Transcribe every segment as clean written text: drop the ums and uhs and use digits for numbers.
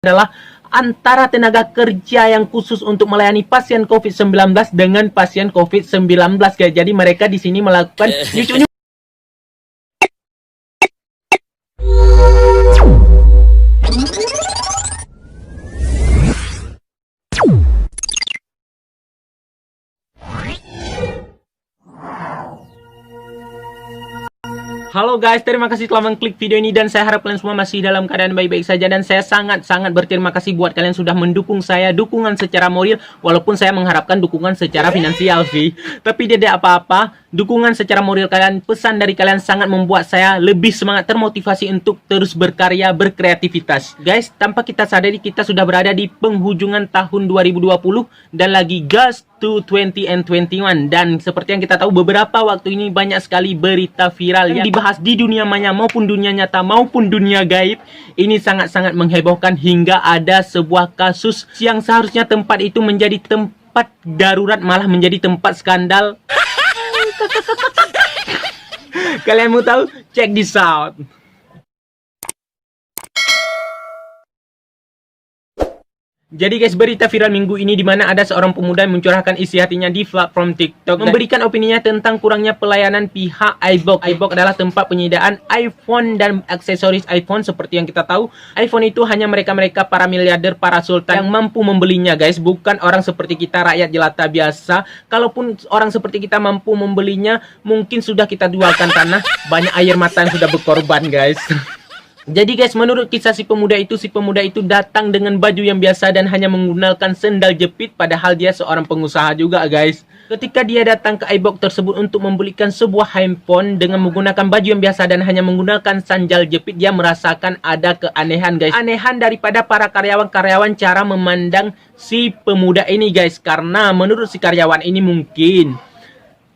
adalah antara tenaga kerja yang khusus untuk melayani pasien COVID-19 dengan pasien COVID-19 guys. Jadi mereka di sini melakukan nyucu. Halo guys, terima kasih telah mengklik video ini dan saya harap kalian semua masih dalam keadaan baik-baik saja. Dan saya sangat-sangat berterima kasih buat kalian sudah mendukung saya, dukungan secara moral, walaupun saya mengharapkan dukungan secara finansial sih. Tapi tidak apa-apa, dukungan secara moral kalian, pesan dari kalian sangat membuat saya lebih semangat, termotivasi untuk terus berkarya, berkreativitas. Guys, tanpa kita sadari kita sudah berada di penghujungan tahun 2020 dan lagi gas to 20 and 21. Dan seperti yang kita tahu, beberapa waktu ini banyak sekali berita viral yang dibahas di dunia maya maupun dunia nyata maupun dunia gaib. Ini sangat-sangat menghebohkan hingga ada sebuah kasus yang seharusnya tempat itu menjadi tempat darurat malah menjadi tempat skandal. Kalian mau tahu? Check this out. Jadi guys, berita viral minggu ini di mana ada seorang pemuda yang mencurahkan isi hatinya di platform TikTok, memberikan opininya tentang kurangnya pelayanan pihak iBox. iBox adalah tempat penyediaan iPhone dan aksesoris iPhone. Seperti yang kita tahu, iPhone itu hanya mereka-mereka para miliarder, para sultan yang mampu membelinya guys, bukan orang seperti kita rakyat jelata biasa. Kalaupun orang seperti kita mampu membelinya, mungkin sudah kita jualkan tanah, banyak air mata yang sudah berkorban guys. Jadi guys, menurut kisah si pemuda itu datang dengan baju yang biasa dan hanya menggunakan sendal jepit, padahal dia seorang pengusaha juga guys. Ketika dia datang ke iBox tersebut untuk membelikan sebuah handphone dengan menggunakan baju yang biasa dan hanya menggunakan sandal jepit, dia merasakan ada keanehan guys. Anehan daripada para karyawan-karyawan cara memandang si pemuda ini guys. Karena menurut si karyawan ini mungkin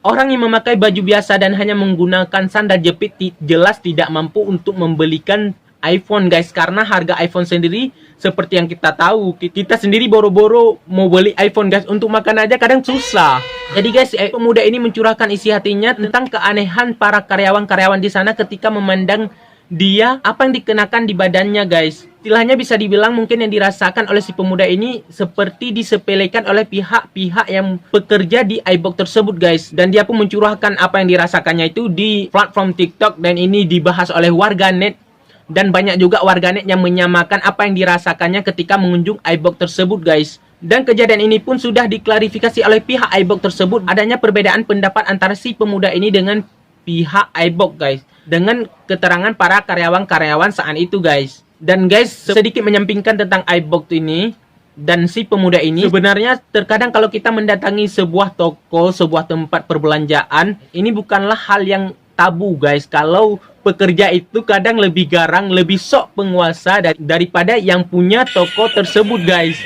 orang yang memakai baju biasa dan hanya menggunakan sandal jepit jelas tidak mampu untuk membelikan iPhone guys. Karena harga iPhone sendiri seperti yang kita tahu, kita sendiri boro-boro mau beli iPhone guys, untuk makan aja kadang susah. Jadi guys, pemuda ini mencurahkan isi hatinya tentang keanehan para karyawan-karyawan di sana ketika memandang dia, apa yang dikenakan di badannya guys. Istilahnya bisa dibilang mungkin yang dirasakan oleh si pemuda ini seperti disepelekan oleh pihak-pihak yang bekerja di iBox tersebut guys. Dan dia pun mencurahkan apa yang dirasakannya itu di platform TikTok, dan ini dibahas oleh warganet. Dan banyak juga warganet yang menyamakan apa yang dirasakannya ketika mengunjung iBox tersebut guys. Dan kejadian ini pun sudah diklarifikasi oleh pihak iBox tersebut. Adanya perbedaan pendapat antara si pemuda ini dengan pihak iBox guys, dengan keterangan para karyawan-karyawan saat itu guys. Dan guys, sedikit menyampingkan tentang iBox ini dan si pemuda ini, sebenarnya terkadang kalau kita mendatangi sebuah toko, sebuah tempat perbelanjaan, ini bukanlah hal yang tabu guys. Kalau pekerja itu kadang lebih garang, lebih sok penguasa daripada yang punya toko tersebut guys.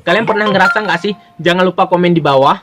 Kalian pernah ngerasa nggak sih? Jangan lupa komen di bawah.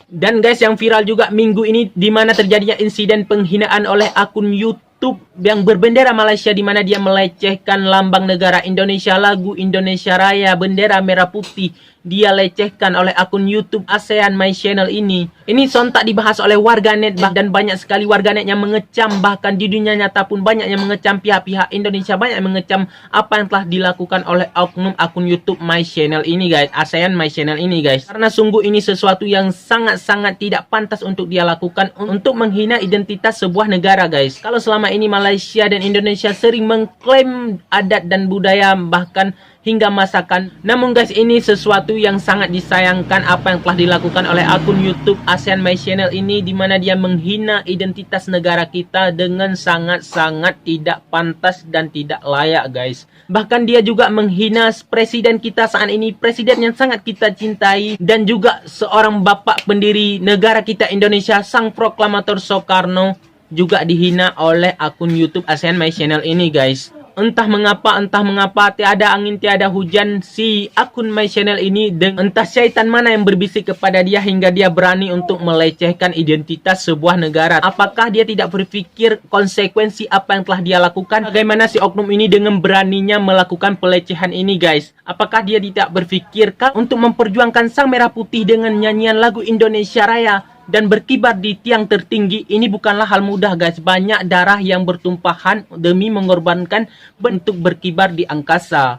Dan guys, yang viral juga minggu ini di mana terjadinya insiden penghinaan oleh akun YouTube yang berbendera Malaysia, di mana dia melecehkan lambang negara Indonesia, lagu Indonesia Raya, bendera merah putih. Dia lecehkan oleh akun YouTube ASEAN My Channel ini. Ini sontak dibahas oleh warganet dan banyak sekali warganet yang mengecam, bahkan di dunia nyata pun banyak yang mengecam pihak-pihak Indonesia, banyak yang mengecam apa yang telah dilakukan oleh oknum akun YouTube My Channel ini guys, ASEAN My Channel ini guys. Karena sungguh ini sesuatu yang sangat-sangat tidak pantas untuk dia lakukan, untuk menghina identitas sebuah negara guys. Kalau selama ini Malaysia dan Indonesia sering mengklaim adat dan budaya bahkan hingga masakan, namun guys, ini sesuatu yang sangat disayangkan apa yang telah dilakukan oleh akun YouTube ASEAN My Channel ini, di mana dia menghina identitas negara kita dengan sangat-sangat tidak pantas dan tidak layak guys. Bahkan dia juga menghina presiden kita saat ini, presiden yang sangat kita cintai, dan juga seorang bapak pendiri negara kita Indonesia, sang proklamator Soekarno, juga dihina oleh akun YouTube ASEAN My Channel ini guys. Entah mengapa tiada angin tiada hujan, si akun My Channel ini entah syaitan mana yang berbisik kepada dia hingga dia berani untuk melecehkan identitas sebuah negara. Apakah dia tidak berpikir konsekuensi apa yang telah dia lakukan? Bagaimana si oknum ini dengan beraninya melakukan pelecehan ini guys? Apakah dia tidak berpikirkah untuk memperjuangkan sang merah putih dengan nyanyian lagu Indonesia Raya dan berkibar di tiang tertinggi? Ini bukanlah hal mudah guys. Banyak darah yang bertumpahan demi mengorbankan bentuk berkibar di angkasa.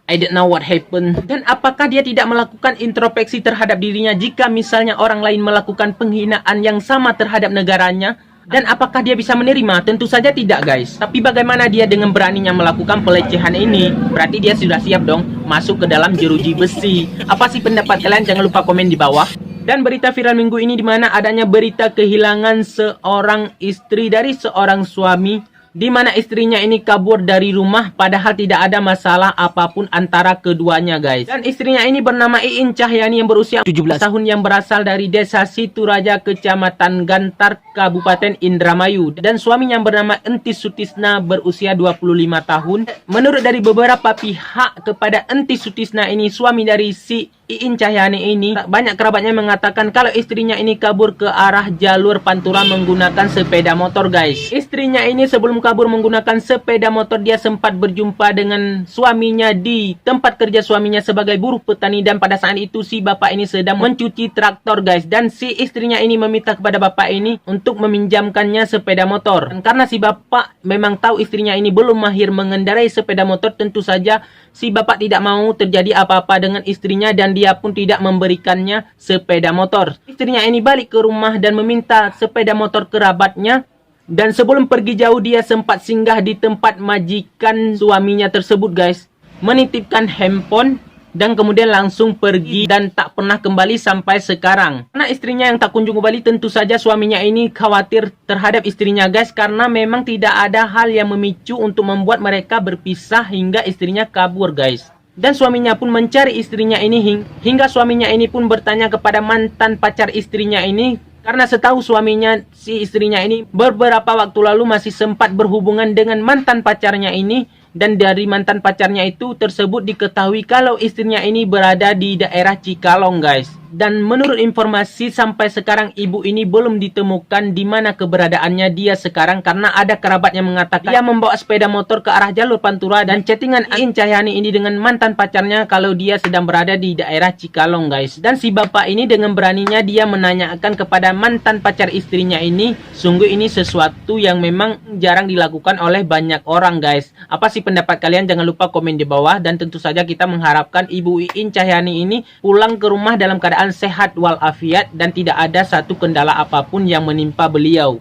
I don't know what happened. Dan apakah dia tidak melakukan introspeksi terhadap dirinya jika misalnya orang lain melakukan penghinaan yang sama terhadap negaranya? Dan apakah dia bisa menerima? Tentu saja tidak, guys. Tapi bagaimana dia dengan beraninya melakukan pelecehan ini? Berarti dia sudah siap dong masuk ke dalam jeruji besi. Apa sih pendapat kalian? Jangan lupa komen di bawah. Dan berita viral minggu ini di mana adanya berita kehilangan seorang istri dari seorang suami, di mana istrinya ini kabur dari rumah padahal tidak ada masalah apapun antara keduanya, guys. Dan istrinya ini bernama Iin Cahyani yang berusia 17 tahun yang berasal dari desa Situraja, Kecamatan Gantar, Kabupaten Indramayu. Dan suaminya yang bernama Entis Sutisna berusia 25 tahun. Menurut dari beberapa pihak kepada Entis Sutisna ini, suami dari si Iin Cahyani ini, banyak kerabatnya mengatakan kalau istrinya ini kabur ke arah jalur Pantura menggunakan sepeda motor, guys. Istrinya ini sebelum kabur menggunakan sepeda motor, dia sempat berjumpa dengan suaminya di tempat kerja suaminya sebagai buruh petani, dan pada saat itu si bapak ini sedang mencuci traktor, guys. Dan si istrinya ini meminta kepada bapak ini untuk meminjamkannya sepeda motor. Dan karena si bapak memang tahu istrinya ini belum mahir mengendarai sepeda motor, tentu saja si bapak tidak mau terjadi apa-apa dengan istrinya dan dia pun tidak memberikannya sepeda motor. Istrinya ini balik ke rumah dan meminta sepeda motor kerabatnya. Dan sebelum pergi jauh, dia sempat singgah di tempat majikan suaminya tersebut, guys. Menitipkan handphone dan kemudian langsung pergi dan tak pernah kembali sampai sekarang. Karena istrinya yang tak kunjung kembali, tentu saja suaminya ini khawatir terhadap istrinya, guys. Karena memang tidak ada hal yang memicu untuk membuat mereka berpisah hingga istrinya kabur, guys. Dan suaminya pun mencari istrinya ini hingga suaminya ini pun bertanya kepada mantan pacar istrinya ini. Karena setahu suaminya, si istrinya ini beberapa waktu lalu masih sempat berhubungan dengan mantan pacarnya ini. Dan dari mantan pacarnya itu tersebut diketahui kalau istrinya ini berada di daerah Cikalong, guys. Dan menurut informasi sampai sekarang ibu ini belum ditemukan di mana keberadaannya dia sekarang, karena ada kerabatnya mengatakan dia membawa sepeda motor ke arah jalur Pantura dan chattingan Iin Cahyani ini dengan mantan pacarnya kalau dia sedang berada di daerah Cikalong, guys. Dan si bapak ini dengan beraninya dia menanyakan kepada mantan pacar istrinya ini. Sungguh ini sesuatu yang memang jarang dilakukan oleh banyak orang, guys. Apa sih pendapat kalian? Jangan lupa komen di bawah. Dan tentu saja kita mengharapkan ibu Iin Cahyani ini pulang ke rumah dalam keadaan sehat walafiat dan tidak ada satu kendala apapun yang menimpa beliau.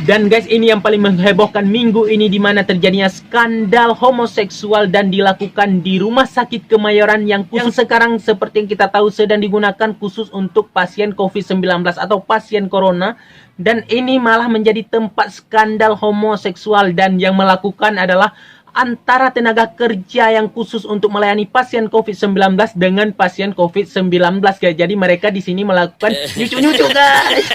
Dan guys, ini yang paling menghebohkan minggu ini, di mana terjadinya skandal homoseksual dan dilakukan di Rumah Sakit Kemayoran yang sekarang seperti yang kita tahu sedang digunakan khusus untuk pasien COVID-19 atau pasien corona. Dan ini malah menjadi tempat skandal homoseksual, dan yang melakukan adalah antara tenaga kerja yang khusus untuk melayani pasien COVID-19 dengan pasien COVID-19, guys. Jadi mereka di sini melakukan nyucu-nyucu, guys.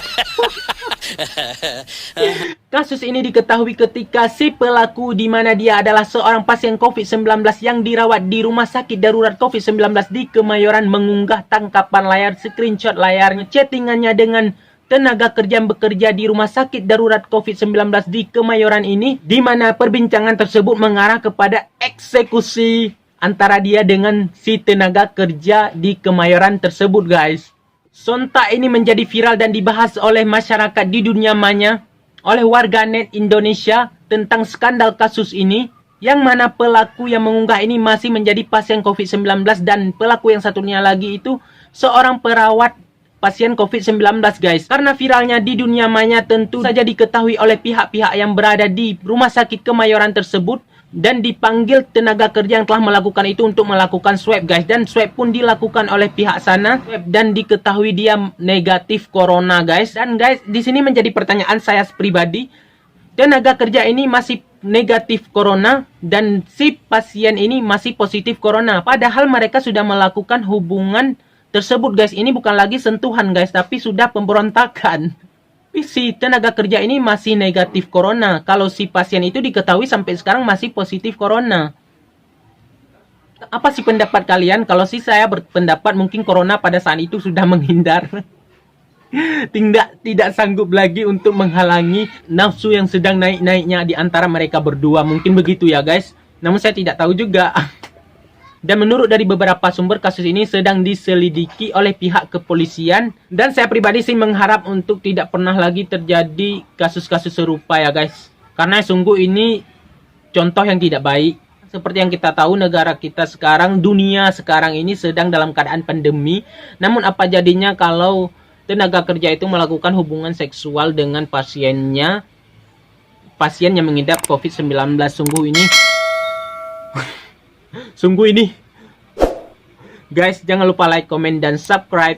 Kasus ini diketahui ketika si pelaku, di mana dia adalah seorang pasien COVID-19 yang dirawat di Rumah Sakit Darurat COVID-19 di Kemayoran, mengunggah tangkapan layar, screenshot layarnya, chattingannya dengan tenaga kerja yang bekerja di Rumah Sakit Darurat COVID-19 di Kemayoran ini, di mana perbincangan tersebut mengarah kepada eksekusi antara dia dengan si tenaga kerja di Kemayoran tersebut, guys. Sontak ini menjadi viral dan dibahas oleh masyarakat di dunia maya, oleh warganet Indonesia tentang skandal kasus ini, yang mana pelaku yang mengunggah ini masih menjadi pasien COVID-19 dan pelaku yang satunya lagi itu seorang perawat pasien COVID-19, guys. Karena viralnya di dunia maya, tentu saja diketahui oleh pihak-pihak yang berada di Rumah Sakit Kemayoran tersebut dan dipanggil tenaga kerja yang telah melakukan itu untuk melakukan swab, guys. Dan swab pun dilakukan oleh pihak sana dan diketahui dia negatif corona, guys. Dan guys, di sini menjadi pertanyaan saya pribadi, tenaga kerja ini masih negatif corona dan si pasien ini masih positif corona, padahal mereka sudah melakukan hubungan tersebut, guys. Ini bukan lagi sentuhan, guys, tapi sudah pemberontakan. Si tenaga kerja ini masih negatif corona, kalau si pasien itu diketahui sampai sekarang masih positif corona. Apa sih pendapat kalian? Kalau sih saya berpendapat mungkin corona pada saat itu sudah menghindar. Tidak sanggup lagi untuk menghalangi nafsu yang sedang naik-naiknya di antara mereka berdua. Mungkin begitu ya, guys. Namun saya tidak tahu juga. Dan menurut dari beberapa sumber, kasus ini sedang diselidiki oleh pihak kepolisian. Dan saya pribadi sih mengharap untuk tidak pernah lagi terjadi kasus-kasus serupa ya, guys. Karena sungguh ini contoh yang tidak baik. Seperti yang kita tahu, negara kita sekarang, dunia sekarang ini sedang dalam keadaan pandemi. Namun apa jadinya kalau tenaga kerja itu melakukan hubungan seksual dengan pasien yang mengidap COVID-19? Sungguh ini. Guys, jangan lupa like, komen, dan subscribe.